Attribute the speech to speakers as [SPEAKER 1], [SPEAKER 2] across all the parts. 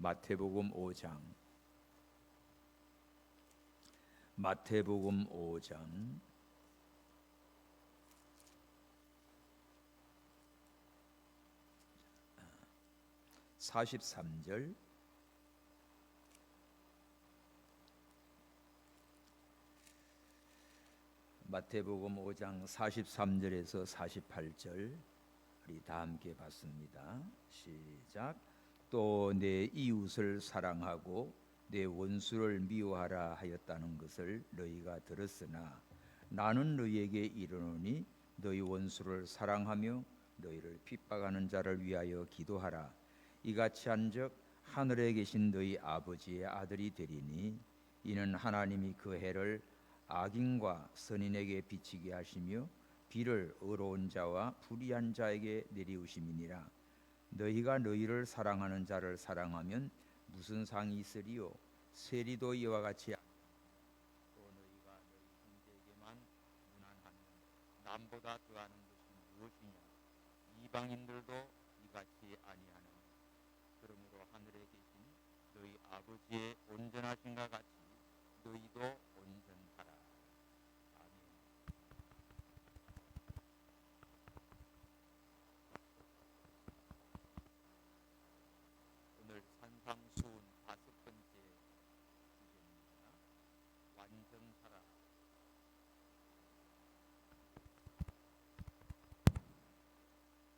[SPEAKER 1] 마태복음 5장. 마태복음 5장 43절, 마태복음 5장 43절에서 48절 우리 다 함께 봤습니다. 시작. 또 내 이웃을 사랑하고 내 원수를 미워하라 하였다는 것을 너희가 들었으나 나는 너희에게 이르노니 너희 원수를 사랑하며 너희를 핍박하는 자를 위하여 기도하라. 이같이 한즉 하늘에 계신 너희 아버지의 아들이 되리니 이는 하나님이 그 해를 악인과 선인에게 비치게 하시며 비를 의로운 자와 불의한 자에게 내리우심이니라. 너희가 너희를 사랑하는 자를 사랑하면 무슨 상이 있으리요? 세리도 이와 같이. 또 너희가 너희 형제에게만 무난하면 남보다 더하는 것이 무엇이냐? 이방인들도 이같이 아니하는. 그러므로 하늘에 계신 너희 아버지의 온전하신가 같이 너희도 온전하라. 아멘. 오늘 산상수훈 5번째 주제입니다. 완전하라.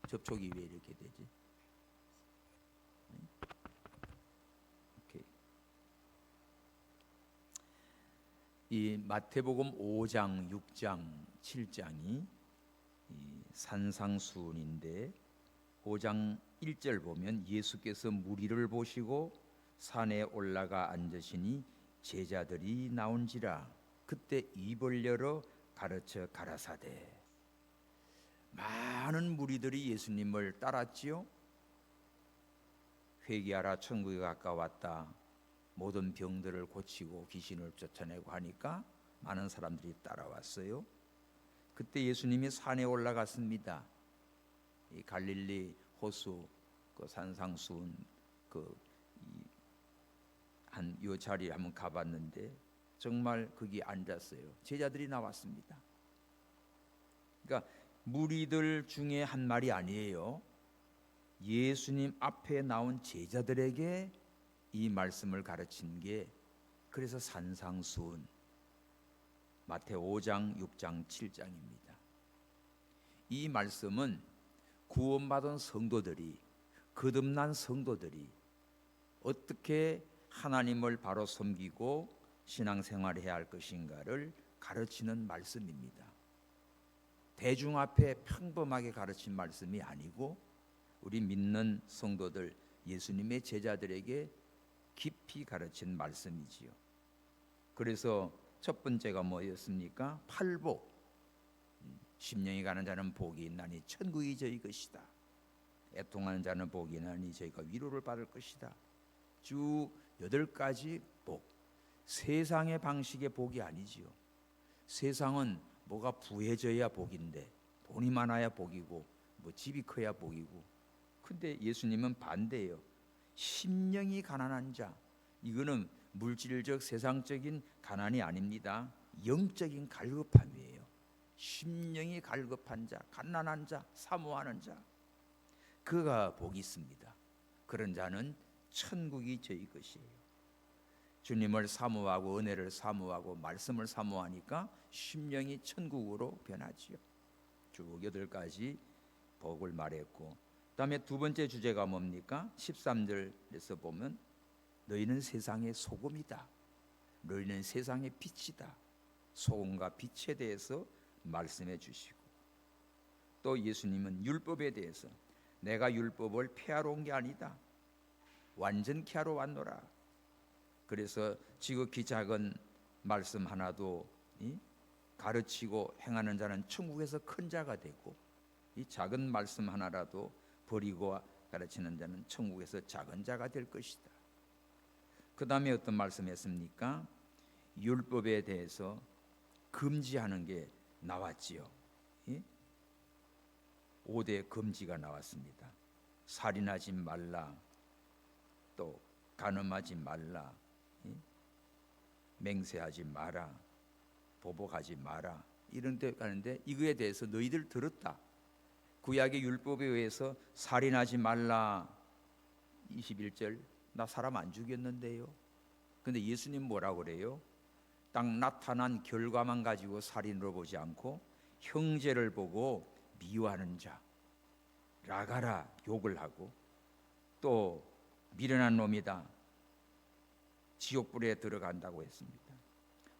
[SPEAKER 1] 접촉이 왜 이렇게 되지? 오케이. 이 마태복음 5장, 6장, 7장이 이 산상수훈인데 5장 1절 보면 예수께서 무리를 보시고 산에 올라가 앉으시니 제자들이 나온지라. 그때 입을 열어 가르쳐 가라사대. 많은 무리들이 예수님을 따랐지요. 회개하라, 천국이 가까웠다. 모든 병들을 고치고 귀신을 쫓아내고 하니까 많은 사람들이 따라왔어요. 그때 예수님이 산에 올라갔습니다. 이 갈릴리 호수 그 산상수훈 한 요 자리에 한번 가봤는데 정말 거기 앉았어요. 제자들이 나왔습니다. 그러니까 무리들 중에 한 말이 아니에요. 예수님 앞에 나온 제자들에게 이 말씀을 가르친 게 그래서 산상수훈 마태 5장, 6장, 7장입니다. 이 말씀은 구원받은 성도들이, 거듭난 성도들이 어떻게 하나님을 바로 섬기고 신앙생활해야 할 것인가를 가르치는 말씀입니다. 대중 앞에 평범하게 가르친 말씀이 아니고 우리 믿는 성도들, 예수님의 제자들에게 깊이 가르친 말씀이지요. 그래서 첫 번째가 뭐였습니까? 팔복. 심령이 가는 자는 복이 있나니 천국이 저희 것이다. 애통하는 자는 복이 있나니 저희가 위로를 받을 것이다. 쭉 8가지 복. 세상의 방식의 복이 아니지요. 세상은 뭐가 부해져야 복인데, 돈이 많아야 복이고, 뭐 집이 커야 복이고. 근데 예수님은 반대예요. 심령이 가난한 자, 이거는 물질적 세상적인 가난이 아닙니다. 영적인 갈급함이에요. 심령이 갈급한 자, 가난한 자, 사모하는 자, 그가 복이 있습니다. 그런 자는 천국이 저희 것이에요. 주님을 사모하고 은혜를 사모하고 말씀을 사모하니까 심령이 천국으로 변하지요. 쭉 8가지 복을 말했고, 그 다음에 두 번째 주제가 뭡니까? 13절에서 보면 너희는 세상의 소금이다. 너희는 세상의 빛이다. 소금과 빛에 대해서 말씀해 주시고, 또 예수님은 율법에 대해서 내가 율법을 폐하러 온 게 아니다. 완전케 하러 왔노라. 그래서 지극히 작은 말씀 하나도 가르치고 행하는 자는 천국에서 큰 자가 되고, 이 작은 말씀 하나라도 버리고 가르치는 자는 천국에서 작은 자가 될 것이다. 그 다음에 어떤 말씀했습니까? 율법에 대해서 금지하는 게 나왔지요. 5대 금지가 나왔습니다. 살인하지 말라, 또 간음하지 말라, 맹세하지 마라, 보복하지 마라, 이런 데 가는데 이거에 대해서 너희들 들었다. 구약의 율법에 의해서 살인하지 말라. 21절, 나 사람 안 죽였는데요. 근데 예수님 뭐라고 그래요? 딱 나타난 결과만 가지고 살인으로 보지 않고 형제를 보고 미워하는 자, 라가라, 욕을 하고, 또 미련한 놈이다, 지옥불에 들어간다고 했습니다.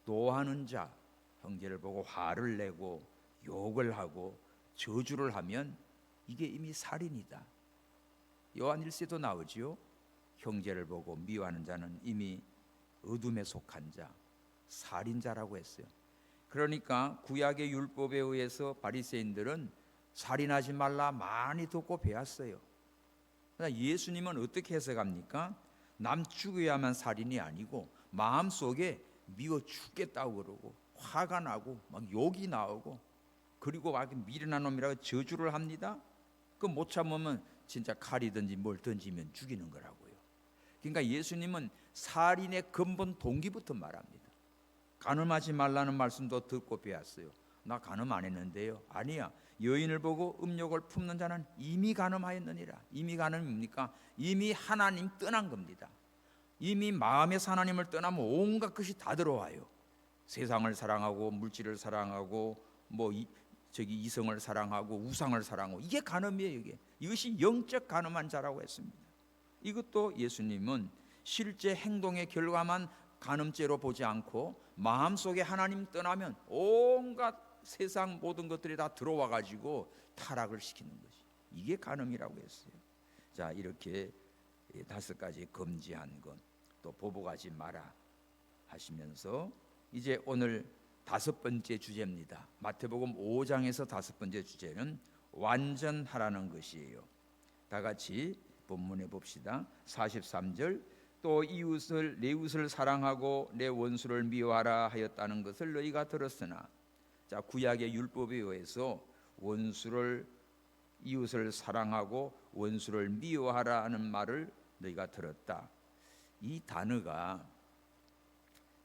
[SPEAKER 1] 노하는 자, 형제를 보고 화를 내고 욕을 하고 저주를 하면 이게 이미 살인이다. 요한 1세도 나오지요. 형제를 보고 미워하는 자는 이미 어둠에 속한 자, 살인자라고 했어요. 그러니까 구약의 율법에 의해서 바리새인들은 살인하지 말라 많이 듣고 배웠어요. 그러나 예수님은 어떻게 해석합니까? 남 죽여야만 살인이 아니고 마음속에 미워 죽겠다고 그러고 화가 나고 막 욕이 나오고, 그리고 막 미련한 놈이라고 저주를 합니다. 그 못 참으면 진짜 칼이든지 뭘 던지면 죽이는 거라고요. 그러니까 예수님은 살인의 근본 동기부터 말합니다. 간음하지 말라는 말씀도 듣고 배웠어요. 나 간음 안 했는데요. 아니야. 여인을 보고 음욕을 품는 자는 이미 간음하였느니라. 이미 간음입니까? 이미 하나님 떠난 겁니다. 이미 마음에서 하나님을 떠나면 온갖 것이 다 들어와요. 세상을 사랑하고 물질을 사랑하고 이성을 사랑하고 우상을 사랑하고, 이게 간음이에요. 이것이 영적 간음한 자라고 했습니다. 이것도 예수님은 실제 행동의 결과만 간음죄로 보지 않고 마음속에 하나님 떠나면 온갖 세상 모든 것들이 다 들어와 가지고 타락을 시키는 것이, 이게 간음이라고 했어요. 자, 이렇게 5가지 금지한 것, 또 보복하지 마라 하시면서 이제 오늘 5번째 주제입니다. 마태복음 5장에서 5번째 주제는 완전하라는 것이에요. 다 같이 본문에 봅시다. 43절, 또 이웃을 내 이웃을 사랑하고 내 원수를 미워하라 하였다는 것을 너희가 들었으나. 자, 구약의 율법에 의해서 이웃을 사랑하고 원수를 미워하라 하는 말을 너희가 들었다. 이 단어가,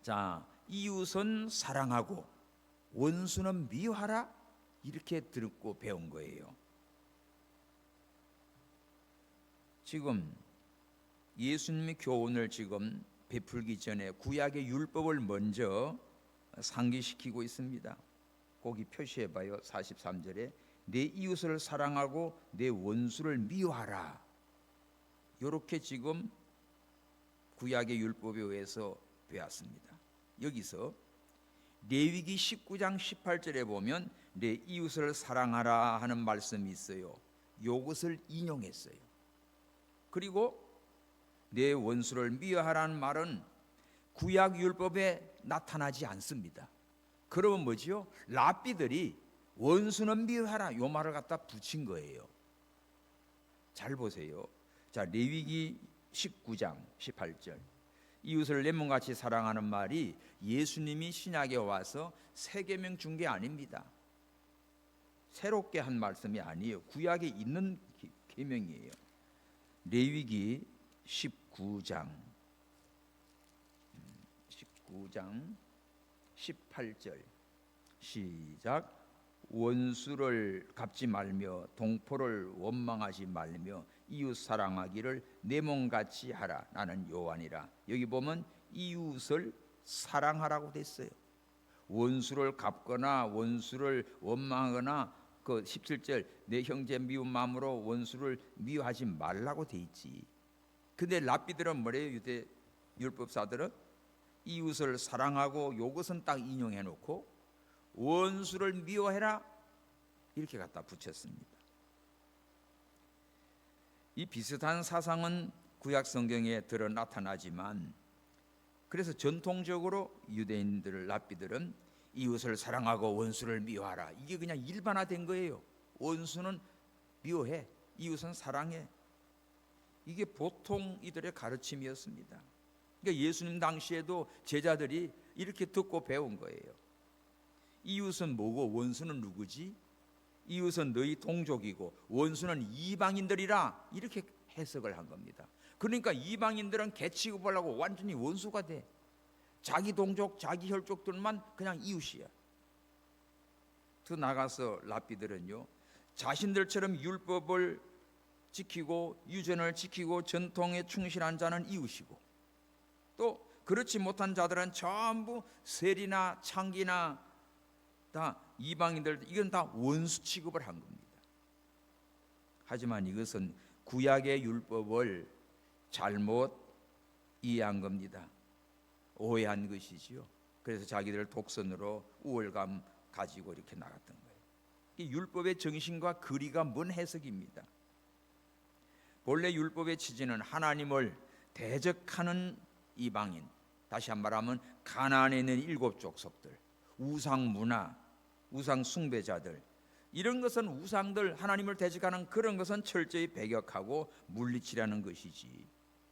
[SPEAKER 1] 자, 이웃은 사랑하고 원수는 미워하라, 이렇게 듣고 배운 거예요. 지금 예수님의 교훈을 지금 베풀기 전에 구약의 율법을 먼저 상기시키고 있습니다. 거기 표시해 봐요. 43절에 내 이웃을 사랑하고 내 원수를 미워하라. 이렇게 지금 구약의 율법에 의해서 배웠습니다. 여기서 레위기 19장 18절에 보면 내 이웃을 사랑하라 하는 말씀이 있어요. 이것을 인용했어요. 그리고 내 원수를 미워하라는 말은 구약 율법에 나타나지 않습니다. 그러면 뭐지요? 랍비들이 원수는 미워하라, 요 말을 갖다 붙인 거예요. 잘 보세요. 자, 레위기 19장 18절, 이웃을 내 몸같이 사랑하는 말이 예수님이 신약에 와서 새 계명 준 게 아닙니다. 새롭게 한 말씀이 아니에요. 구약에 있는 계명이에요. 레위기 19장 18절 시작. 원수를 갚지 말며 동포를 원망하지 말며 이웃 사랑하기를 내 몸같이 하라. 나는 여호와니라. 여기 보면 이웃을 사랑하라고 됐어요. 원수를 갚거나 원수를 원망하거나, 그 17절 내 형제 미운 마음으로 원수를 미워하지 말라고 돼 있지. 근데 랍비들은 뭐래요? 유대 율법사들은 이웃을 사랑하고 요것은 딱 인용해 놓고 원수를 미워해라 이렇게 갖다 붙였습니다. 이 비슷한 사상은 구약 성경에 드러 나타나지만, 그래서 전통적으로 유대인들, 랍비들은 이웃을 사랑하고 원수를 미워하라, 이게 그냥 일반화된 거예요. 원수는 미워해, 이웃은 사랑해. 이게 보통 이들의 가르침이었습니다. 그러니까 예수님 당시에도 제자들이 이렇게 듣고 배운 거예요. 이웃은 뭐고 원수는 누구지? 이웃은 너희 동족이고 원수는 이방인들이라, 이렇게 해석을 한 겁니다. 그러니까 이방인들은 개 취급하려고 완전히 원수가 돼. 자기 동족, 자기 혈족들만 그냥 이웃이야. 더 나가서 랍비들은요, 자신들처럼 율법을 지키고 유전을 지키고 전통에 충실한 자는 이웃이고, 또 그렇지 못한 자들은 전부 세리나 창기나 다 이방인들, 이건 다 원수 취급을 한 겁니다. 하지만 이것은 구약의 율법을 잘못 이해한 겁니다. 오해한 것이지요. 그래서 자기들 독선으로 우월감 가지고 이렇게 나갔던 거예요. 이 율법의 정신과 거리가 먼 해석입니다. 본래 율법의 취지는 하나님을 대적하는 이방인, 다시 한 말하면 가나안에 있는 일곱 족속들, 우상 문화, 우상 숭배자들, 이런 것은 우상들, 하나님을 대적하는 그런 것은 철저히 배격하고 물리치라는 것이지,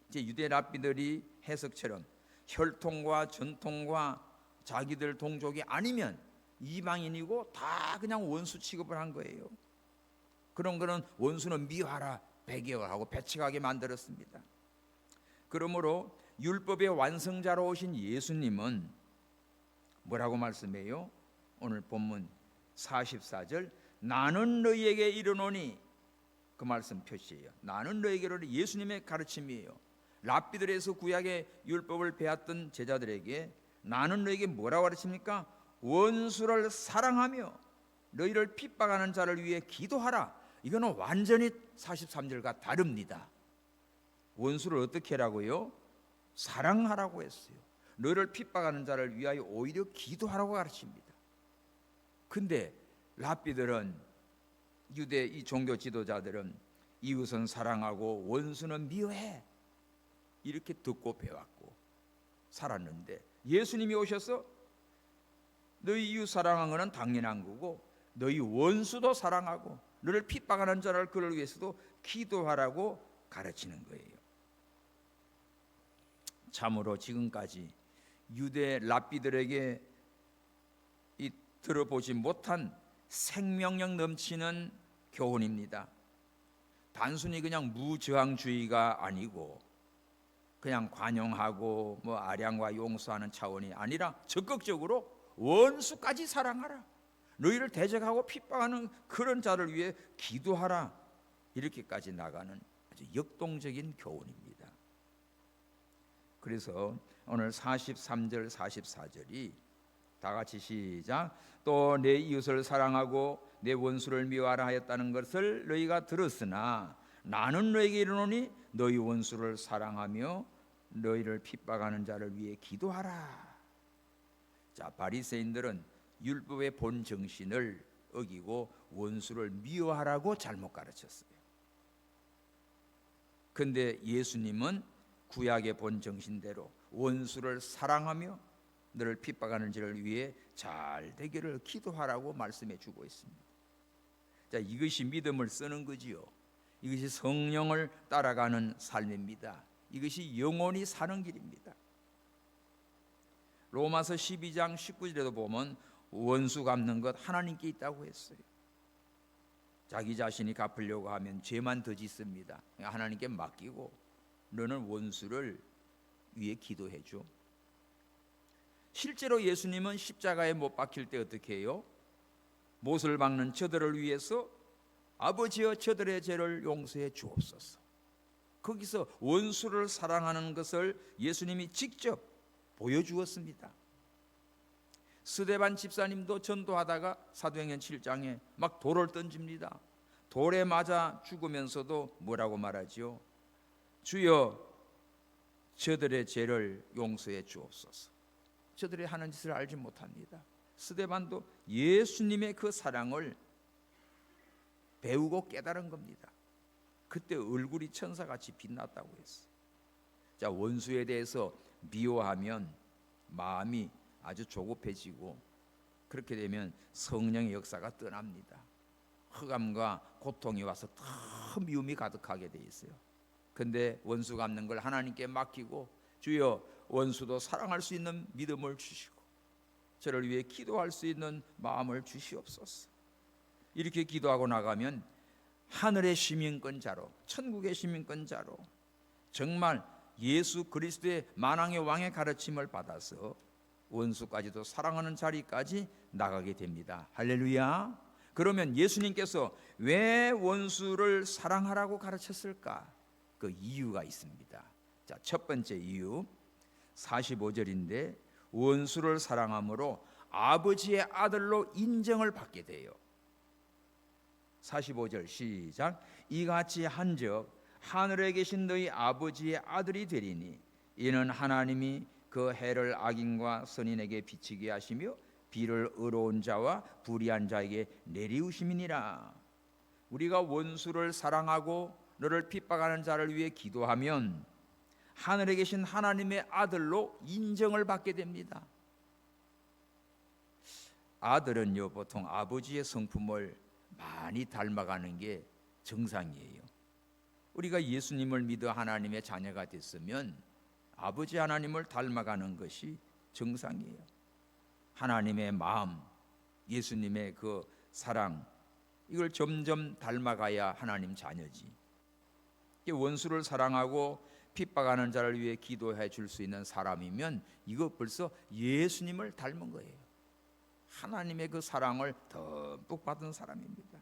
[SPEAKER 1] 이제 유대 랍비들이 해석처럼 혈통과 전통과 자기들 동족이 아니면 이방인이고 다 그냥 원수 취급을 한 거예요. 그런 거는 원수는 미워하라, 배격을 하고 배척하게 만들었습니다. 그러므로 율법의 완성자로 오신 예수님은 뭐라고 말씀해요? 오늘 본문 44절, 나는 너희에게 이르노니, 그 말씀 표시예요. 나는 너희에게 이르노니, 예수님의 가르침이에요. 랍비들에서 구약의 율법을 배웠던 제자들에게 나는 너희에게 뭐라고 가르칩니까? 원수를 사랑하며 너희를 핍박하는 자를 위해 기도하라. 이거는 완전히 43절과 다릅니다. 원수를 어떻게 하라고요? 사랑하라고 했어요. 너희를 핍박하는 자를 위하여 오히려 기도하라고 가르칩니다. 근데 랍비들은, 유대 이 종교 지도자들은 이웃은 사랑하고 원수는 미워해, 이렇게 듣고 배웠고 살았는데, 예수님이 오셔서 너희 이웃 사랑하는 것은 당연한 거고 너희 원수도 사랑하고 너를 핍박하는 자를 그를 위해서도 기도하라고 가르치는 거예요. 참으로 지금까지 유대 랍비들에게 이 들어보지 못한 생명력 넘치는 교훈입니다. 단순히 그냥 무저항주의가 아니고 그냥 관용하고 뭐 아량과 용서하는 차원이 아니라 적극적으로 원수까지 사랑하라, 너희를 대적하고 핍박하는 그런 자를 위해 기도하라, 이렇게까지 나가는 아주 역동적인 교훈입니다. 그래서 오늘 43절 44절이 다 같이 시작. 또 내 이웃을 사랑하고 내 원수를 미워하라 하였다는 것을 너희가 들었으나 나는 너희에게 이르노니 너희 원수를 사랑하며 너희를 핍박하는 자를 위해 기도하라. 자, 바리새인들은 율법의 본 정신을 어기고 원수를 미워하라고 잘못 가르쳤어요. 근데 예수님은 구약의 본 정신대로 원수를 사랑하며 너를 핍박하는 자를 위해 잘 되기를 기도하라고 말씀해 주고 있습니다. 자, 이것이 믿음을 쓰는 거지요. 이것이 성령을 따라가는 삶입니다. 이것이 영원히 사는 길입니다. 로마서 12장 19절에도 보면 원수 갚는 것 하나님께 있다고 했어요. 자기 자신이 갚으려고 하면 죄만 더 짓습니다. 하나님께 맡기고 너는 원수를 위해 기도해 줘. 실제로 예수님은 십자가에 못 박힐 때 어떻게 해요? 못을 박는 저들을 위해서 아버지여 저들의 죄를 용서해 주옵소서. 거기서 원수를 사랑하는 것을 예수님이 직접 보여주었습니다. 스데반 집사님도 전도하다가 사도행전 7장에 막 돌을 던집니다. 돌에 맞아 죽으면서도 뭐라고 말하지요? 주여 저들의 죄를 용서해 주옵소서. 저들이 하는 짓을 알지 못합니다. 스데반도 예수님의 그 사랑을 배우고 깨달은 겁니다. 그때 얼굴이 천사같이 빛났다고 했어요. 자, 원수에 대해서 미워하면 마음이 아주 조급해지고 그렇게 되면 성령의 역사가 떠납니다. 흑암과 고통이 와서 더 미움이 가득하게 돼 있어요. 근데 원수 갚는 걸 하나님께 맡기고 주여 원수도 사랑할 수 있는 믿음을 주시고 저를 위해 기도할 수 있는 마음을 주시옵소서. 이렇게 기도하고 나가면 하늘의 시민권자로, 천국의 시민권자로, 정말 예수 그리스도의 만왕의 왕의 가르침을 받아서 원수까지도 사랑하는 자리까지 나가게 됩니다. 할렐루야. 그러면 예수님께서 왜 원수를 사랑하라고 가르쳤을까? 그 이유가 있습니다. 자, 첫 번째 이유 45절인데 원수를 사랑함으로 아버지의 아들로 인정을 받게 돼요. 45절 시작. 이같이 한즉 하늘에 계신 너희 아버지의 아들이 되리니 이는 하나님이 그 해를 악인과 선인에게 비치게 하시며 비를 의로운 자와 불의한 자에게 내리우심이니라. 우리가 원수를 사랑하고 너를 핍박하는 자를 위해 기도하면 하늘에 계신 하나님의 아들로 인정을 받게 됩니다. 아들은요, 보통 아버지의 성품을 많이 닮아가는 게 정상이에요. 우리가 예수님을 믿어 하나님의 자녀가 됐으면 아버지 하나님을 닮아가는 것이 정상이에요. 하나님의 마음, 예수님의 그 사랑, 이걸 점점 닮아가야 하나님 자녀지. 원수를 사랑하고 핍박하는 자를 위해 기도해 줄 수 있는 사람이면 이거 벌써 예수님을 닮은 거예요. 하나님의 그 사랑을 듬뿍 받은 사람입니다.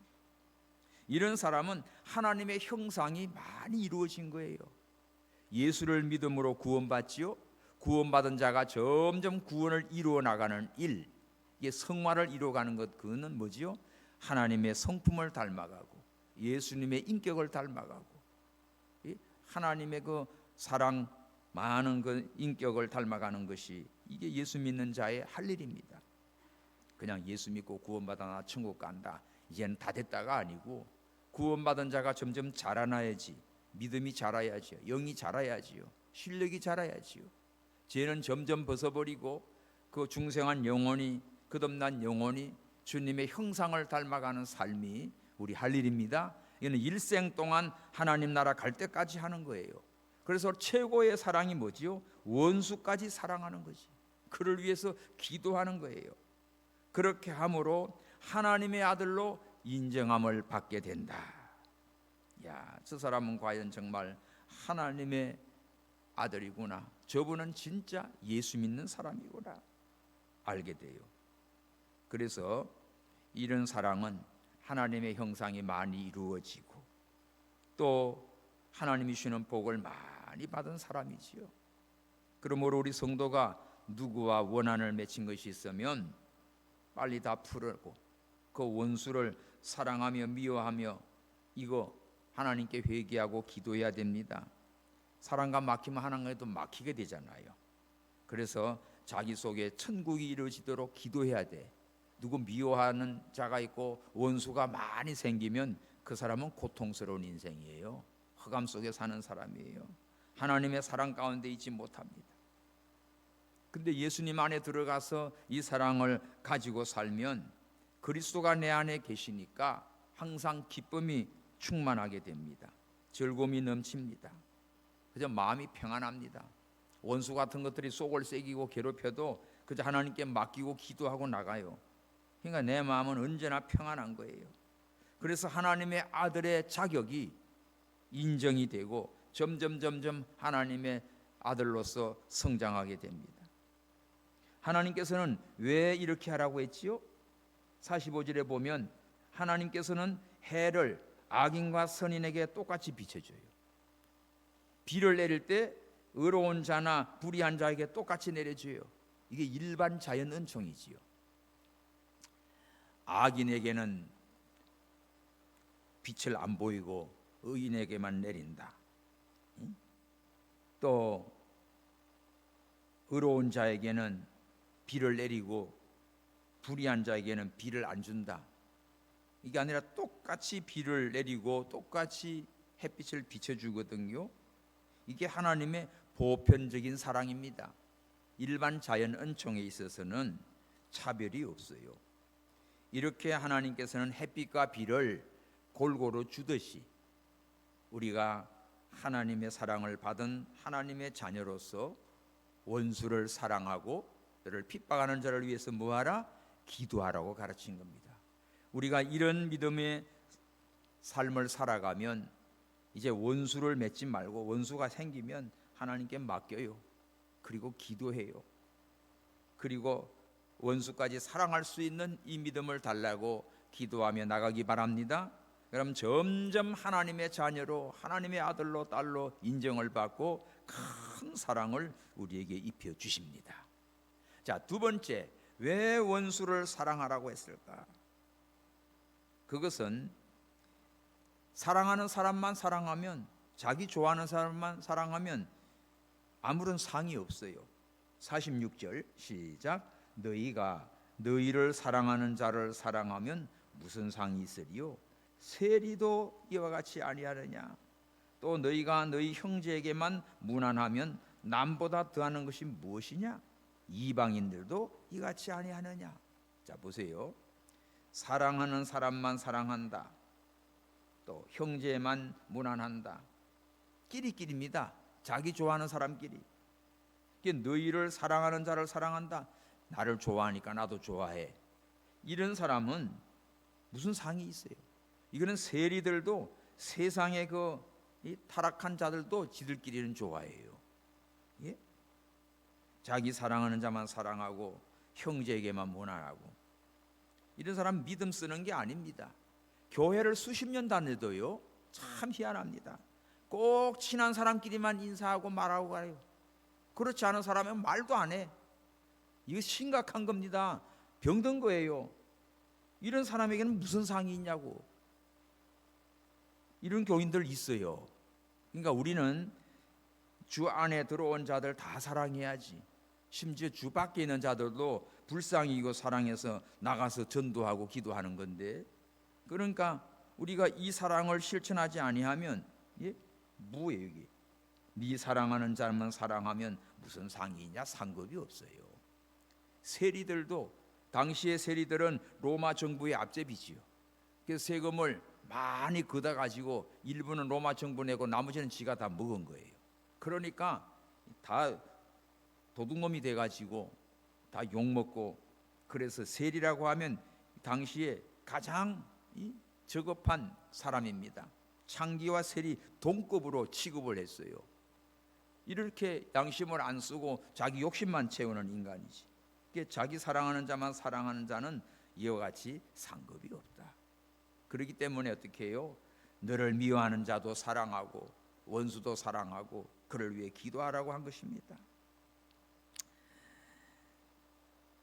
[SPEAKER 1] 이런 사람은 하나님의 형상이 많이 이루어진 거예요. 예수를 믿음으로 구원받지요. 구원받은 자가 점점 구원을 이루어 나가는 일, 이게 성화를 이루어가는 것, 그거는 뭐지요? 하나님의 성품을 닮아가고 예수님의 인격을 닮아가고 하나님의 그 사랑 많은 그 인격을 닮아가는 것이 이게 예수 믿는 자의 할 일입니다. 그냥 예수 믿고 구원받아 나 천국 간다, 이제는 다 됐다가 아니고 구원받은 자가 점점 자라나야지, 믿음이 자라야지요, 영이 자라야지요, 실력이 자라야지요. 죄는 점점 벗어버리고 그 중생한 영혼이, 거듭난 영혼이 주님의 형상을 닮아가는 삶이 우리 할 일입니다. 이는 일생 동안 하나님 나라 갈 때까지 하는 거예요. 그래서 최고의 사랑이 뭐지요? 원수까지 사랑하는 거지. 그를 위해서 기도하는 거예요. 그렇게 함으로 하나님의 아들로 인정함을 받게 된다. 야, 저 사람은 과연 정말 하나님의 아들이구나, 저분은 진짜 예수 믿는 사람이구나 알게 돼요. 그래서 이런 사랑은 하나님의 형상이 많이 이루어지고 또 하나님이 주시는 복을 많이 받은 사람이지요. 그러므로 우리 성도가 누구와 원한을 맺힌 것이 있으면 빨리 다 풀고 그 원수를 사랑하며 미워하며 이거 하나님께 회개하고 기도해야 됩니다. 사랑과 막히면 하나님께도 막히게 되잖아요. 그래서 자기 속에 천국이 이루어지도록 기도해야 돼. 누구 미워하는 자가 있고 원수가 많이 생기면 그 사람은 고통스러운 인생이에요. 흑암 속에 사는 사람이에요. 하나님의 사랑 가운데 있지 못합니다. 근데 예수님 안에 들어가서 이 사랑을 가지고 살면 그리스도가 내 안에 계시니까 항상 기쁨이 충만하게 됩니다. 즐거움이 넘칩니다. 그저 마음이 평안합니다. 원수 같은 것들이 속을 새기고 괴롭혀도 그저 하나님께 맡기고 기도하고 나가요. 그러니까 내 마음은 언제나 평안한 거예요. 그래서 하나님의 아들의 자격이 인정이 되고 점점 하나님의 아들로서 성장하게 됩니다. 하나님께서는 왜 이렇게 하라고 했지요? 45절에 보면 하나님께서는 해를 악인과 선인에게 똑같이 비춰줘요. 비를 내릴 때 의로운 자나 불의한 자에게 똑같이 내려줘요. 이게 일반 자연 은총이지요. 악인에게는 빛을 안 보이고 의인에게만 내린다. 또 의로운 자에게는 비를 내리고 불의한 자에게는 비를 안 준다. 이게 아니라 똑같이 비를 내리고 똑같이 햇빛을 비춰주거든요. 이게 하나님의 보편적인 사랑입니다. 일반 자연 은총에 있어서는 차별이 없어요. 이렇게 하나님께서는 햇빛과 비를 골고루 주듯이 우리가 하나님의 사랑을 받은 하나님의 자녀로서 원수를 사랑하고 너를 핍박하는 자를 위해서 뭐하라? 기도하라고 가르친 겁니다. 우리가 이런 믿음의 삶을 살아가면 이제 원수를 맺지 말고 원수가 생기면 하나님께 맡겨요. 그리고 기도해요. 그리고 원수까지 사랑할 수 있는 이 믿음을 달라고 기도하며 나가기 바랍니다. 그럼 점점 하나님의 자녀로, 하나님의 아들로 딸로 인정을 받고 큰 사랑을 우리에게 입혀 주십니다. 자, 두 번째, 왜 원수를 사랑하라고 했을까? 그것은 사랑하는 사람만 사랑하면, 자기 좋아하는 사람만 사랑하면 아무런 상이 없어요. 46절 시작. 너희가 너희를 사랑하는 자를 사랑하면 무슨 상이 있으리요? 세리도 이와 같이 아니하느냐? 또 너희가 너희 형제에게만 무난하면 남보다 더하는 것이 무엇이냐? 이방인들도 이같이 아니하느냐? 자, 보세요. 사랑하는 사람만 사랑한다. 또 형제만 무난한다. 끼리끼리입니다. 자기 좋아하는 사람끼리. 너희를 사랑하는 자를 사랑한다. 나를 좋아하니까 나도 좋아해. 이런 사람은 무슨 상이 있어요? 이거는 세리들도, 세상의 이 타락한 자들도 지들끼리는 좋아해요. 예? 자기 사랑하는 자만 사랑하고 형제에게만 무난하고, 이런 사람 믿음 쓰는 게 아닙니다. 교회를 수십 년 다녀도요, 참 희한합니다. 꼭 친한 사람끼리만 인사하고 말하고 가요. 그렇지 않은 사람은 말도 안 해. 이거 심각한 겁니다. 병든 거예요. 이런 사람에게는 무슨 상이 있냐고. 이런 교인들 있어요. 그러니까 우리는 주 안에 들어온 자들 다 사랑해야지. 심지어 주 밖에 있는 자들도 불쌍히 이거 사랑해서 나가서 전도하고 기도하는 건데, 그러니까 우리가 이 사랑을 실천하지 아니하면 뭐예요 이게? 네 사랑하는 자만 사랑하면 무슨 상이 있냐? 상급이 없어요. 세리들도, 당시의 세리들은 로마 정부의 앞제비지요. 그래서 세금을 많이 걷어 가지고 일부는 로마 정부 내고 나머지는 지가 다 먹은 거예요. 그러니까 다 도둑놈이 돼 가지고 다 욕먹고, 그래서 세리라고 하면 당시에 가장 저급한 사람입니다. 창기와 세리 동급으로 취급을 했어요. 이렇게 양심을 안 쓰고 자기 욕심만 채우는 인간이지. 자기 사랑하는 자만 사랑하는 자는 이와 같이 상급이 없다. 그렇기 때문에 어떻게 해요? 너를 미워하는 자도 사랑하고 원수도 사랑하고 그를 위해 기도하라고 한 것입니다.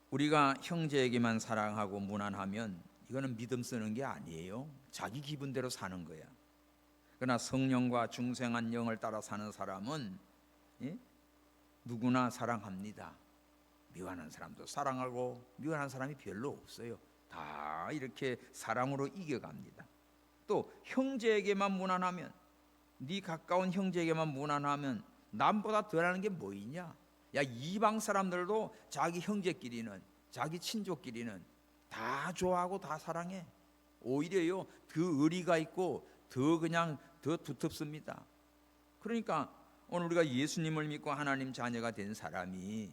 [SPEAKER 1] 우리가 형제에게만 사랑하고 무난하면 이거는 믿음 쓰는 게 아니에요. 자기 기분대로 사는 거야. 그러나 성령과 중생한 영을 따라 사는 사람은 누구나 사랑합니다. 미워하는 사람도 사랑하고 미워하는 사람이 별로 없어요. 다 이렇게 사랑으로 이겨갑니다. 또 형제에게만 무난하면, 네 가까운 형제에게만 무난하면 남보다 덜하는 게 뭐 있냐? 야, 이방 사람들도 자기 형제끼리는, 자기 친족끼리는 다 좋아하고 다 사랑해. 오히려요 더 의리가 있고 더 두텁습니다. 그러니까 오늘 우리가 예수님을 믿고 하나님 자녀가 된 사람이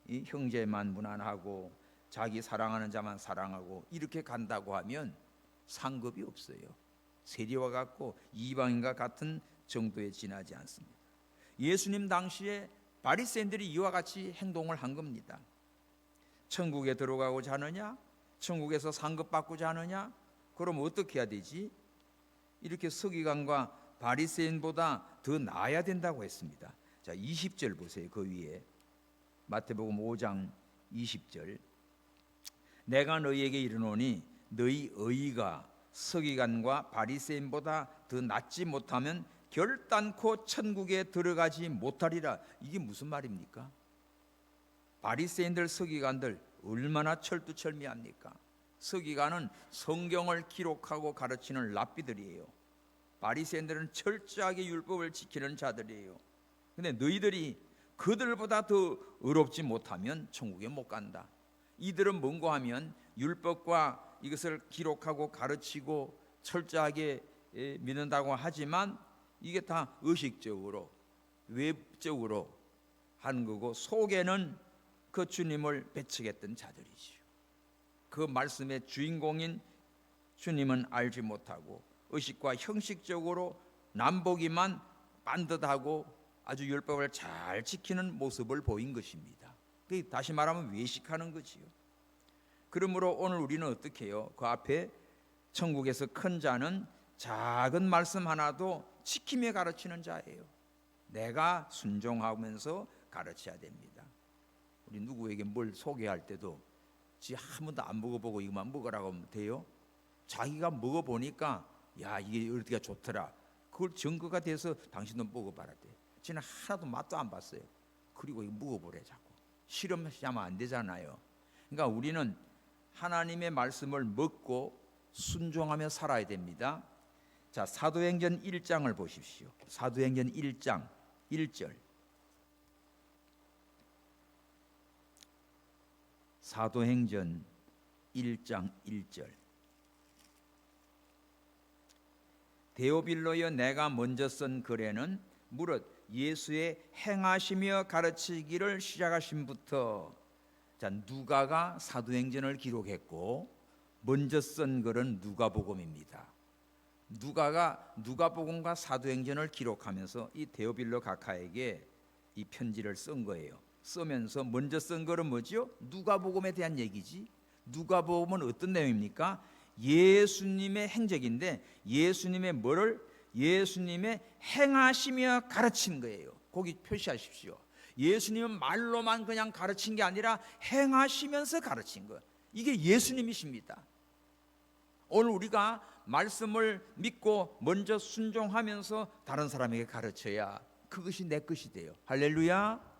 [SPEAKER 1] 이 형제만 무난하고 자기 사랑하는 자만 사랑하고 이렇게 간다고 하면 상급이 없어요. 세리와 같고 이방인과 같은 정도에 지나지 않습니다. 예수님 당시에 바리새인들이 이와 같이 행동을 한 겁니다. 천국에 들어가고자 하느냐? 천국에서 상급받고자 하느냐? 그럼 어떻게 해야 되지? 이렇게 서기관과 바리새인보다 더 나아야 된다고 했습니다. 자, 20절 보세요. 그 위에 마태복음 5장 20절. 내가 너희에게 이르노니 너희 의가 서기관과 바리새인보다 더 낫지 못하면 결단코 천국에 들어가지 못하리라. 이게 무슨 말입니까? 바리새인들, 서기관들 얼마나 철두철미합니까? 서기관은 성경을 기록하고 가르치는 랍비들이에요. 바리새인들은 철저하게 율법을 지키는 자들이에요. 근데 너희들이 그들보다 더 의롭지 못하면 천국에 못 간다. 이들은 뭔고 하면 율법과 이것을 기록하고 가르치고 철저하게 믿는다고 하지만 이게 다 의식적으로, 외적으로 하는 거고, 속에는 그 주님을 배척했던 자들이지요. 그 말씀의 주인공인 주님은 알지 못하고 의식과 형식적으로 남보기만 반듯하고 아주 율법을 잘 지키는 모습을 보인 것입니다. 다시 말하면 외식하는 거지요. 그러므로 오늘 우리는 어떻게 해요? 그 앞에 천국에서 큰 자는 작은 말씀 하나도 지키며 가르치는 자예요. 내가 순종하면서 가르쳐야 됩니다. 우리 누구에게 뭘 소개할 때도 지 한 번도 안 먹어보고 이것만 먹으라고 하면 돼요? 자기가 먹어보니까 야 이게 어디가 좋더라, 그걸 증거가 돼서 당신도 먹어봐라 돼. 지는 하나도 맛도 안 봤어요. 그리고 이거 먹어보래 자꾸. 실험하면 안 되잖아요. 그러니까 우리는 하나님의 말씀을 먹고 순종하며 살아야 됩니다. 자, 사도행전 1장을 보십시오. 사도행전 1장 1절. 사도행전 1장 1절. 데오빌로여, 내가 먼저 쓴 글에는 무릇 예수의 행하시며 가르치기를 시작하심부터, 자, 누가가 사도행전을 기록했고 먼저 쓴 글은 누가복음입니다. 누가가 누가복음과 사도행전을 기록하면서 이 데오빌로 각하에게 이 편지를 쓴 거예요. 쓰면서 먼저 쓴 글은 뭐지요? 누가복음에 대한 얘기지. 누가복음은 어떤 내용입니까? 예수님의 행적인데 예수님의 뭐를? 예수님의 행하시며 가르친 거예요. 거기 표시하십시오. 예수님은 말로만 그냥 가르친 게 아니라 행하시면서 가르친 거. 이게 예수님이십니다. 오늘 우리가 말씀을 믿고 먼저 순종하면서 다른 사람에게 가르쳐야 그것이 내 것이 돼요. 할렐루야.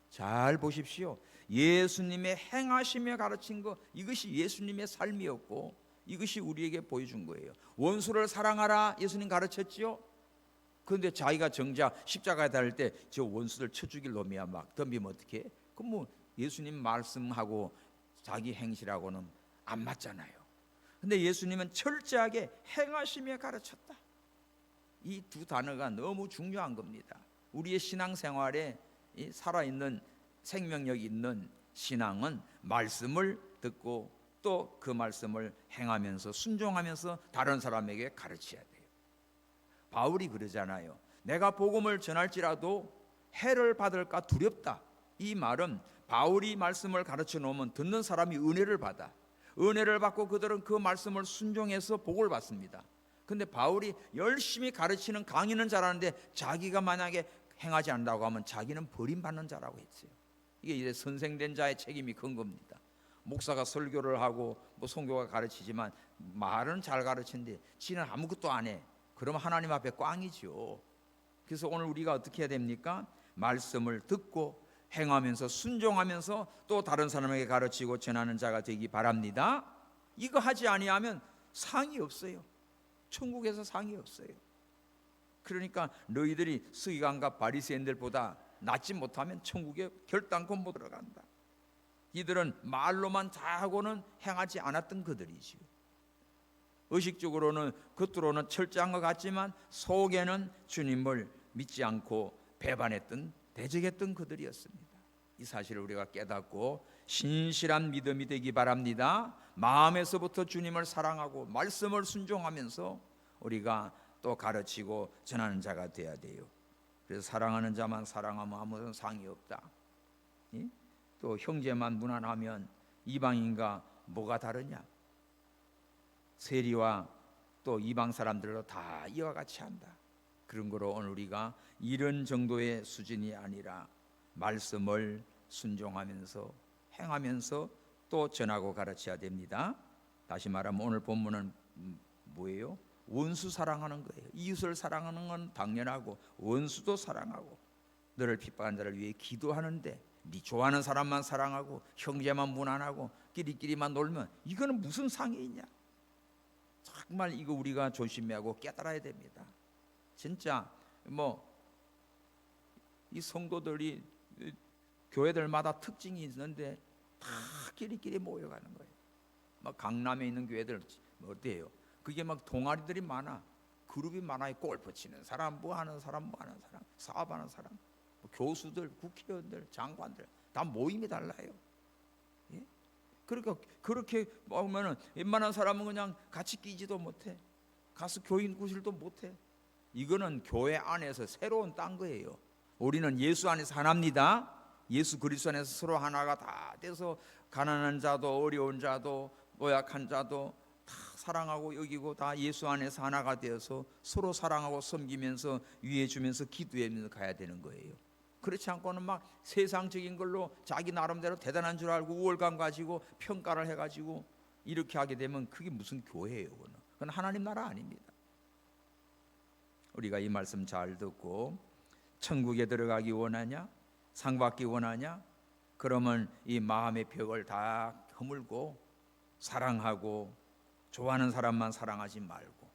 [SPEAKER 1] 잘 보십시오. 예수님의 행하시며 가르친 거, 이것이 예수님의 삶이었고 이것이 우리에게 보여준 거예요. 원수를 사랑하라 예수님 가르쳤지요. 그런데 자기가 정작 십자가에 달릴 때 저 원수들 쳐 죽일 놈이야 막 덤비면 어떡해? 그럼 뭐 예수님 말씀하고 자기 행실하고는 안 맞잖아요. 근데 예수님은 철저하게 행하시며 가르쳤다. 이 두 단어가 너무 중요한 겁니다. 우리의 신앙생활에 이 살아있는 생명력 있는 신앙은 말씀을 듣고 또 그 말씀을 행하면서 순종하면서 다른 사람에게 가르쳐야 돼요. 바울이 그러잖아요. 내가 복음을 전할지라도 해를 받을까 두렵다. 이 말은 바울이 말씀을 가르쳐 놓으면 듣는 사람이 은혜를 받아. 은혜를 받고 그들은 그 말씀을 순종해서 복을 받습니다. 근데 바울이 열심히 가르치는 강의는 잘하는데 자기가 만약에 행하지 않는다고 하면 자기는 버림받는 자라고 했어요. 이게 이제 선생된 자의 책임이 큰 겁니다. 목사가 설교를 하고 뭐 선교가 가르치지만 말은 잘 가르치는데 지는 아무것도 안 해. 그러면 하나님 앞에 꽝이죠. 그래서 오늘 우리가 어떻게 해야 됩니까? 말씀을 듣고 행하면서 순종하면서 또 다른 사람에게 가르치고 전하는 자가 되기 바랍니다. 이거 하지 아니하면 상이 없어요. 천국에서 상이 없어요. 그러니까 너희들이 서기관과 바리새인들보다 낫지 못하면 천국에 결단코 못 들어간다. 이들은 말로만 다 하고는 행하지 않았던 그들이지요. 의식적으로는 겉으로는 철저한 것 같지만 속에는 주님을 믿지 않고 배반했던 대적했던 그들이었습니다. 이 사실을 우리가 깨닫고 신실한 믿음이 되기 바랍니다. 마음에서부터 주님을 사랑하고 말씀을 순종하면서 우리가 또 가르치고 전하는 자가 되어야 돼요. 그래서 사랑하는 자만 사랑하면 아무런 상이 없다. 또 형제만 무난하면 이방인과 뭐가 다르냐? 세리와 또 이방 사람들도 다 이와 같이 한다. 그런 거로 오늘 우리가 이런 정도의 수준이 아니라 말씀을 순종하면서 행하면서 또 전하고 가르쳐야 됩니다. 다시 말하면 오늘 본문은 뭐예요? 원수 사랑하는 거예요. 이웃을 사랑하는 건 당연하고 원수도 사랑하고 너를 핍박한 자를 위해 기도하는데 네 좋아하는 사람만 사랑하고 형제만 무난하고 끼리끼리만 놀면 이거는 무슨 상이 있냐? 정말 이거 우리가 조심하고 깨달아야 됩니다. 진짜 뭐 이 성도들이 교회들마다 특징이 있는데 다 끼리끼리 모여가는 거예요. 막 강남에 있는 교회들 어때요? 그게 막 동아리들이 많아. 그룹이 많아요. 골프 치는 사람, 뭐 하는 사람, 뭐 하는 사람, 사업하는 사람, 뭐 교수들, 국회의원들, 장관들 다 모임이 달라요. 예? 그러니까 그렇게 보면은 웬만한 사람은 그냥 같이 끼지도 못해. 가서 교인 구실도 못해. 이거는 교회 안에서 새로운 딴 거예요. 우리는 예수 안에서 하나입니다. 예수 그리스도 안에서 서로 하나가 다 돼서 가난한 자도 어려운 자도 노약한 자도 다 사랑하고 여기고 다 예수 안에서 하나가 되어서 서로 사랑하고 섬기면서 위해 주면서 기도하면서 가야 되는 거예요. 그렇지 않고는 막 세상적인 걸로 자기 나름대로 대단한 줄 알고 우월감 가지고 평가를 해가지고 이렇게 하게 되면 그게 무슨 교회예요? 그건 하나님 나라 아닙니다. 우리가 이 말씀 잘 듣고 천국에 들어가기 원하냐? 상 받기 원하냐? 그러면 이 마음의 벽을 다 허물고 사랑하고 좋아하는 사람만 사랑하지 말고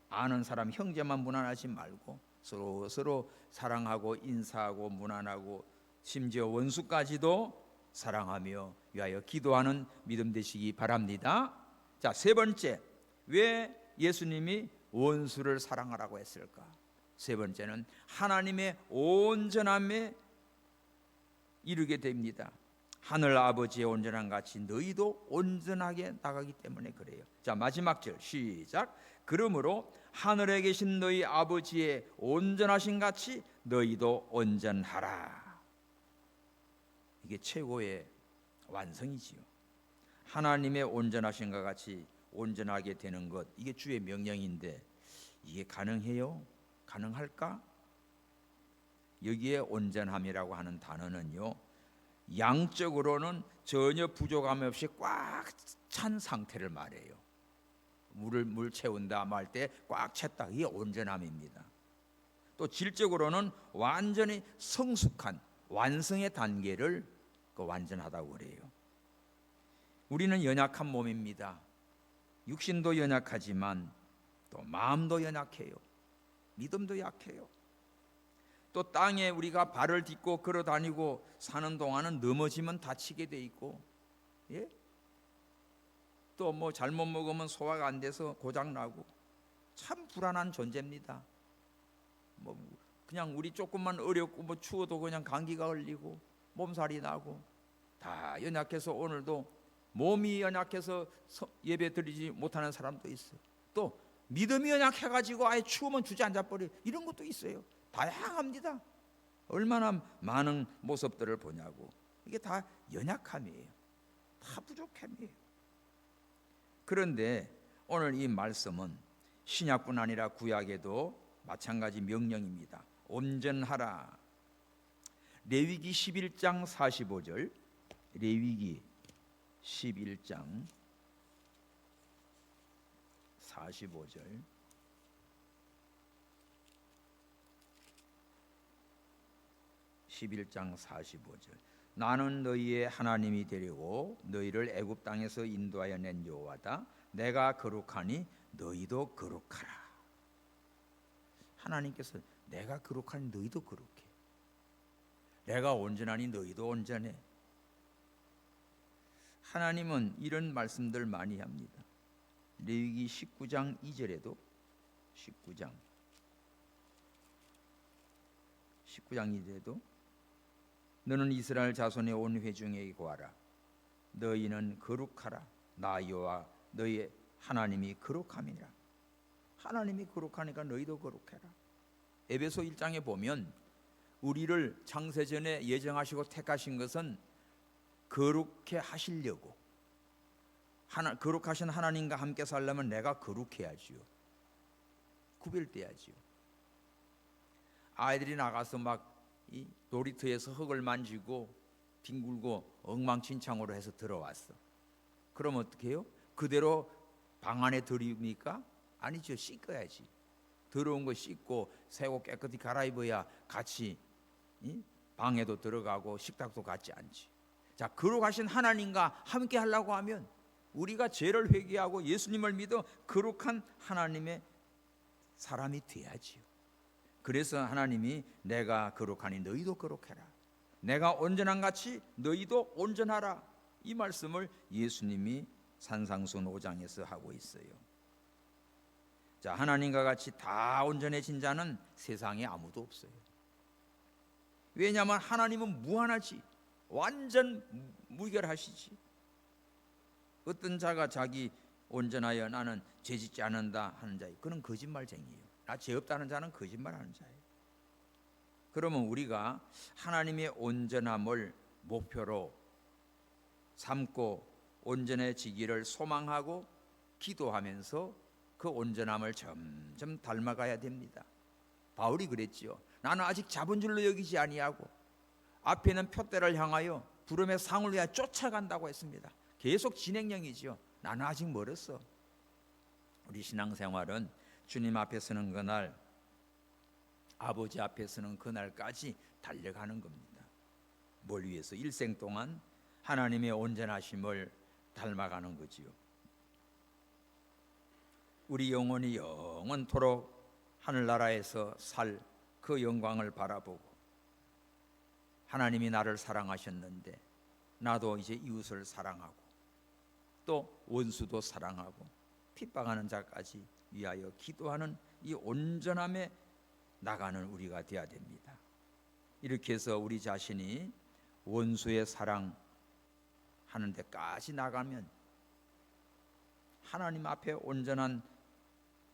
[SPEAKER 1] 아는 사람 형제만 무난하지 말고 서로 사랑하고 인사하고 무난하고 심지어 원수까지도 사랑하며 위하여 기도하는 믿음 되시기 바랍니다. 자, 세 번째, 왜 예수님이 원수를 사랑하라고 했을까? 세 번째는 하나님의 온전함에 이르게 됩니다. 하늘 아버지의 온전함 같이 너희도 온전하게 나가기 때문에 그래요. 자, 마지막 절 시작. 그러므로 하늘에 계신 너희 아버지의 온전하신 같이 너희도 온전하라. 이게 최고의 완성이지요. 하나님의 온전하신 것 같이 온전하게 되는 것, 이게 주의 명령인데 이게 가능해요? 가능할까? 여기에 온전함이라고 하는 단어는요, 양적으로는 전혀 부족함 없이 꽉 찬 상태를 말해요. 물 채운다 말 때 꽉 찼다, 이게 온전함입니다. 또 질적으로는 완전히 성숙한 완성의 단계를 완전하다고 그래요. 우리는 연약한 몸입니다. 육신도 연약하지만 또 마음도 연약해요. 믿음도 약해요. 또 땅에 우리가 발을 딛고 걸어 다니고 사는 동안은 넘어지면 다치게 돼 있고, 예? 또 뭐 잘못 먹으면 소화가 안 돼서 고장 나고 참 불안한 존재입니다. 뭐 그냥 우리 조금만 어렵고 뭐 추워도 그냥 감기가 걸리고 몸살이 나고 다 연약해서 오늘도 몸이 연약해서 예배 드리지 못하는 사람도 있어요. 또 믿음이 연약해가지고 아예 추우면 주저앉아 버려, 이런 것도 있어요. 다양합니다. 얼마나 많은 모습들을 보냐고. 이게 다 연약함이에요. 다 부족함이에요. 그런데 오늘 이 말씀은 신약뿐 아니라 구약에도 마찬가지 명령입니다. 온전하라. 레위기 11장 45절, 레위기 11장 45절. 나는 너희의 하나님이 되려고 너희를 애굽 땅에서 인도하여 낸 여호와다. 내가 거룩하니 너희도 거룩하라. 하나님께서 내가 거룩하니 너희도 거룩해. 내가 온전하니 너희도 온전해. 하나님은 이런 말씀들 많이 합니다. 레위기 19장 2절에도 19장 2절에도 너는 이스라엘 자손의 온 회중에게 고하라. 너희는 거룩하라. 나 여호와 너희의 하나님이 거룩함이니라. 하나님이 거룩하니까 너희도 거룩해라. 에베소 1장에 보면 우리를 창세전에 예정하시고 택하신 것은 거룩해 하시려고, 거룩하신 하나님과 함께 살려면 내가 거룩해야지요. 구별돼야지요. 아이들이 나가서 막 이 놀이터에서 흙을 만지고 뒹굴고 엉망진창으로 해서 들어왔어. 그럼 어떻게 해요? 그대로 방 안에 들이니까? 아니죠. 씻어야지. 더러운 거 씻고 새고 깨끗이 갈아입어야 같이 방에도 들어가고 식탁도 같이 앉지. 자, 거룩하신 하나님과 함께 하려고 하면 우리가 죄를 회개하고 예수님을 믿어 거룩한 하나님의 사람이 돼야지요. 그래서 하나님이 내가 거룩하니 너희도 거룩해라. 내가 온전한 같이 너희도 온전하라. 이 말씀을 예수님이 산상순 5장에서 하고 있어요. 자, 하나님과 같이 다 온전해진 자는 세상에 아무도 없어요. 왜냐하면 하나님은 무한하지, 완전 무결하시지. 어떤 자가 자기 온전하여 나는 죄짓지 않는다 하는 자이, 그는 거짓말쟁이에요. 죄 없다는 자는 거짓말하는 자예요. 그러면 우리가 하나님의 온전함을 목표로 삼고 온전해지기를 소망하고 기도하면서 그 온전함을 점점 닮아가야 됩니다. 바울이 그랬지요. 나는 아직 잡은 줄로 여기지 아니하고 앞에 있는 표대를 향하여 부름의 상을 위하여 쫓아간다고 했습니다. 계속 진행형이지요. 나는 아직 멀었어. 우리 신앙생활은 주님 앞에 서는 그날, 아버지 앞에 서는 그날까지 달려가는 겁니다. 뭘 위해서? 일생 동안 하나님의 온전하심을 닮아가는 거지요. 우리 영혼이 영원토록 하늘나라에서 살 그 영광을 바라보고 하나님이 나를 사랑하셨는데 나도 이제 이웃을 사랑하고 또 원수도 사랑하고 핍박하는 자까지 위하여 기도하는 이 온전함에 나가는 우리가 되어야 됩니다. 이렇게 해서 우리 자신이 원수의 사랑하는 데까지 나가면 하나님 앞에 온전한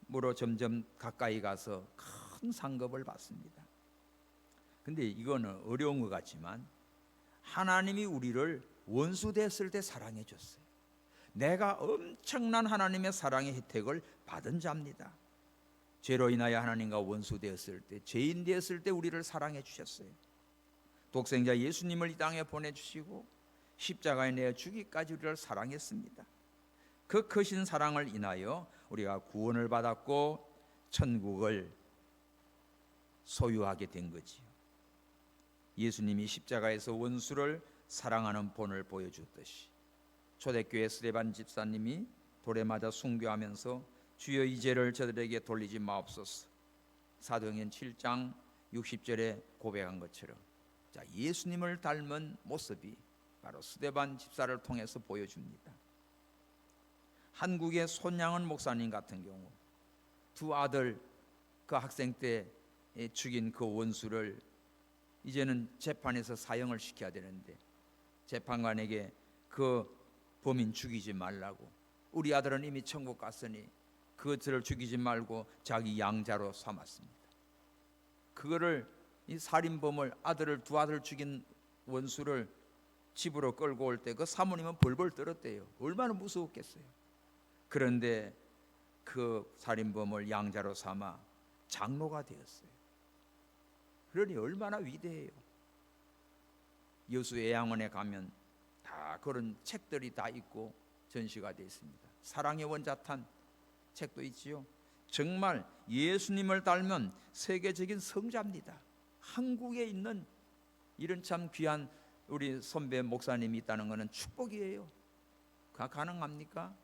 [SPEAKER 1] 무로 점점 가까이 가서 큰 상급을 받습니다. 근데 이거는 어려운 것 같지만 하나님이 우리를 원수 됐을 때 사랑해 줬어요. 내가 엄청난 하나님의 사랑의 혜택을 받은 자입니다. 죄로 인하여 하나님과 원수 되었을 때, 죄인 되었을 때 우리를 사랑해 주셨어요. 독생자 예수님을 이 땅에 보내주시고 십자가에 내어 주기까지 우리를 사랑했습니다. 그 크신 사랑을 인하여 우리가 구원을 받았고 천국을 소유하게 된 거지요. 예수님이 십자가에서 원수를 사랑하는 본을 보여주듯이 초대교회 스데반 집사님이 돌에 맞아 순교하면서 주여 이 죄를 저들에게 돌리지 마옵소서 사도행전 7장 60절에 고백한 것처럼 예수님을 닮은 모습이 바로 스데반 집사를 통해서 보여줍니다. 한국의 손양은 목사님 같은 경우 두 아들 그 학생 때 죽인 그 원수를 이제는 재판에서 사형을 시켜야 되는데 재판관에게 그 범인 죽이지 말라고, 우리 아들은 이미 천국 갔으니 그것을 죽이지 말고 자기 양자로 삼았습니다. 그거를 이 살인범을 두 아들 죽인 원수를 집으로 끌고 올 때 그 사모님은 벌벌 떨었대요. 얼마나 무서웠겠어요. 그런데 그 살인범을 양자로 삼아 장로가 되었어요. 그러니 얼마나 위대해요. 여수애양원에 가면 다 그런 책들이 다 있고 전시가 되어 있습니다. 사랑의 원자탄 책도 있지요. 정말 예수님을 닮은 세계적인 성자입니다. 한국에 있는 이런 참 귀한 우리 선배 목사님이 있다는 것은 축복이에요. 가능합니까?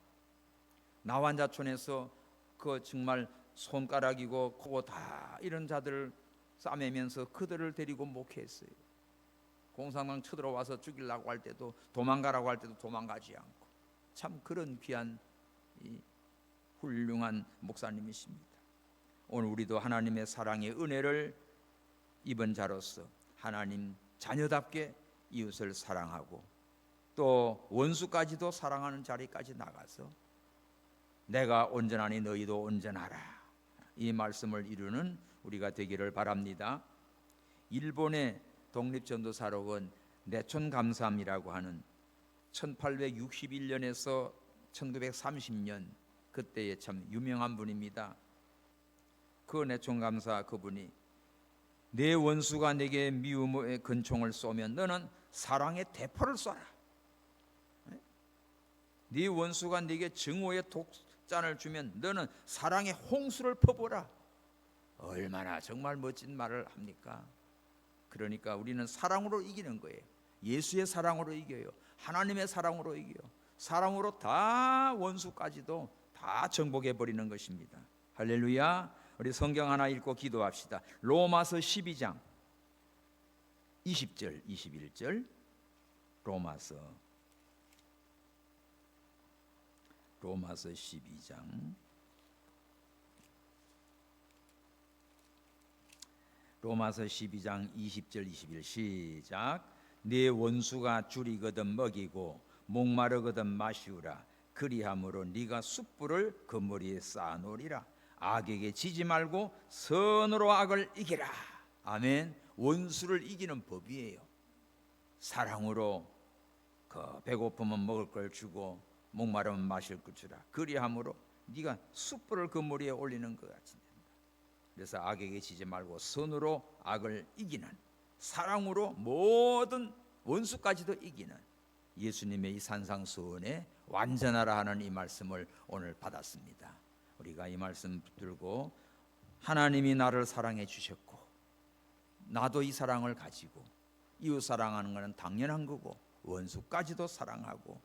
[SPEAKER 1] 나환자촌에서 그 정말 손가락이고 코고 다 이런 자들을 싸매면서 그들을 데리고 목회했어요. 공산당 쳐들어와서 죽이려고 할 때도 도망가라고 할 때도 도망가지 않고 참 그런 귀한 훌륭한 목사님이십니다. 오늘 우리도 하나님의 사랑의 은혜를 입은 자로서 하나님 자녀답게 이웃을 사랑하고 또 원수까지도 사랑하는 자리까지 나가서 내가 온전하니 너희도 온전하라, 이 말씀을 이루는 우리가 되기를 바랍니다. 일본의 독립전도사록은 내촌감삼이라고 하는 1861년에서 1930년 그때의 참 유명한 분입니다. 그 내촌감사 그분이 내 원수가 내게 미움의 권총을 쏘면 너는 사랑의 대포를 쏘라. 네 원수가 네게 증오의 독잔을 주면 너는 사랑의 홍수를 퍼부어라. 얼마나 정말 멋진 말을 합니까? 그러니까 우리는 사랑으로 이기는 거예요. 예수의 사랑으로 이겨요. 하나님의 사랑으로 이겨요. 사랑으로 다 원수까지도 다 정복해 버리는 것입니다. 할렐루야. 우리 성경 하나 읽고 기도합시다. 로마서 12장 20절 21절 로마서 12장 로마서 12장 20절 21 시작. 네 원수가 줄이거든 먹이고 목마르거든 마시우라. 그리함으로 네가 숯불을 그 머리에 쌓아놓으리라. 악에게 지지 말고 선으로 악을 이기라. 아멘. 원수를 이기는 법이에요. 사랑으로 배고프면 먹을 걸 주고 목마르면 마실 걸 주라. 그리함으로 네가 숯불을 그 머리에 올리는 것 같이 된다. 그래서 악에게 지지 말고 선으로 악을 이기는, 사랑으로 모든 원수까지도 이기는 예수님의 이 산상수훈에 완전하라 하는 이 말씀을 오늘 받았습니다. 우리가 이 말씀 붙들고 하나님이 나를 사랑해 주셨고 나도 이 사랑을 가지고 이웃 사랑하는 것은 당연한 거고 원수까지도 사랑하고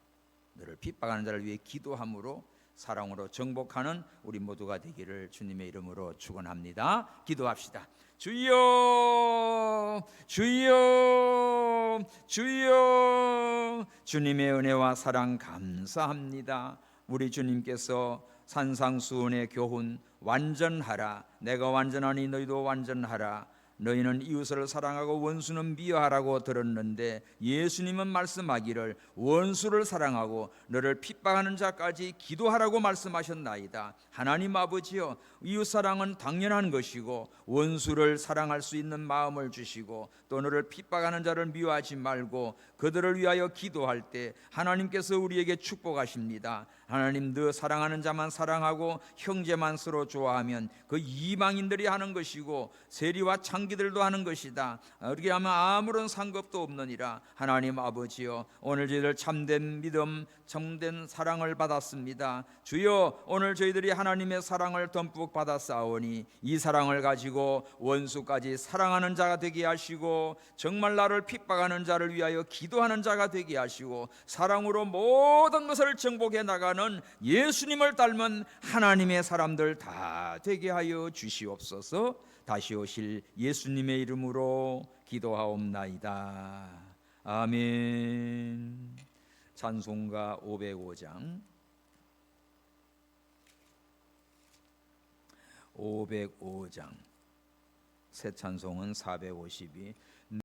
[SPEAKER 1] 너를 핍박하는 자를 위해 기도함으로 사랑으로 정복하는 우리 모두가 되기를 주님의 이름으로 축원합니다. 기도합시다. 주여 주여 주여, 주님의 은혜와 사랑 감사합니다. 우리 주님께서 산상수훈의 교훈 완전하라, 내가 완전하니 너희도 완전하라, 너희는 이웃을 사랑하고 원수는 미워하라고 들었는데 예수님은 말씀하기를 원수를 사랑하고 너를 핍박하는 자까지 기도하라고 말씀하셨나이다. 하나님 아버지여, 이웃사랑은 당연한 것이고 원수를 사랑할 수 있는 마음을 주시고 또 너를 핍박하는 자를 미워하지 말고 그들을 위하여 기도할 때 하나님께서 우리에게 축복하십니다. 하나님, 너 사랑하는 자만 사랑하고 형제만 서로 좋아하면 그 이방인들이 하는 것이고 세리와 창기들도 하는 것이다. 그렇게 하면 아무런 상급도 없느니라. 하나님 아버지여, 오늘 저희들 참된 믿음, 참된 사랑을 받았습니다. 주여, 오늘 저희들이 하나님의 사랑을 듬뿍 받았사오니 이 사랑을 가지고 원수까지 사랑하는 자가 되게 하시고 정말 나를 핍박하는 자를 위하여 기도하는 자가 되게 하시고 사랑으로 모든 것을 정복해 나가는 예수님을 닮은 하나님의 사람들 다 되게 하여 주시옵소서. 다시 오실 예수님의 이름으로 기도하옵나이다. 아멘. 찬송가 505장 505장 새 찬송은 452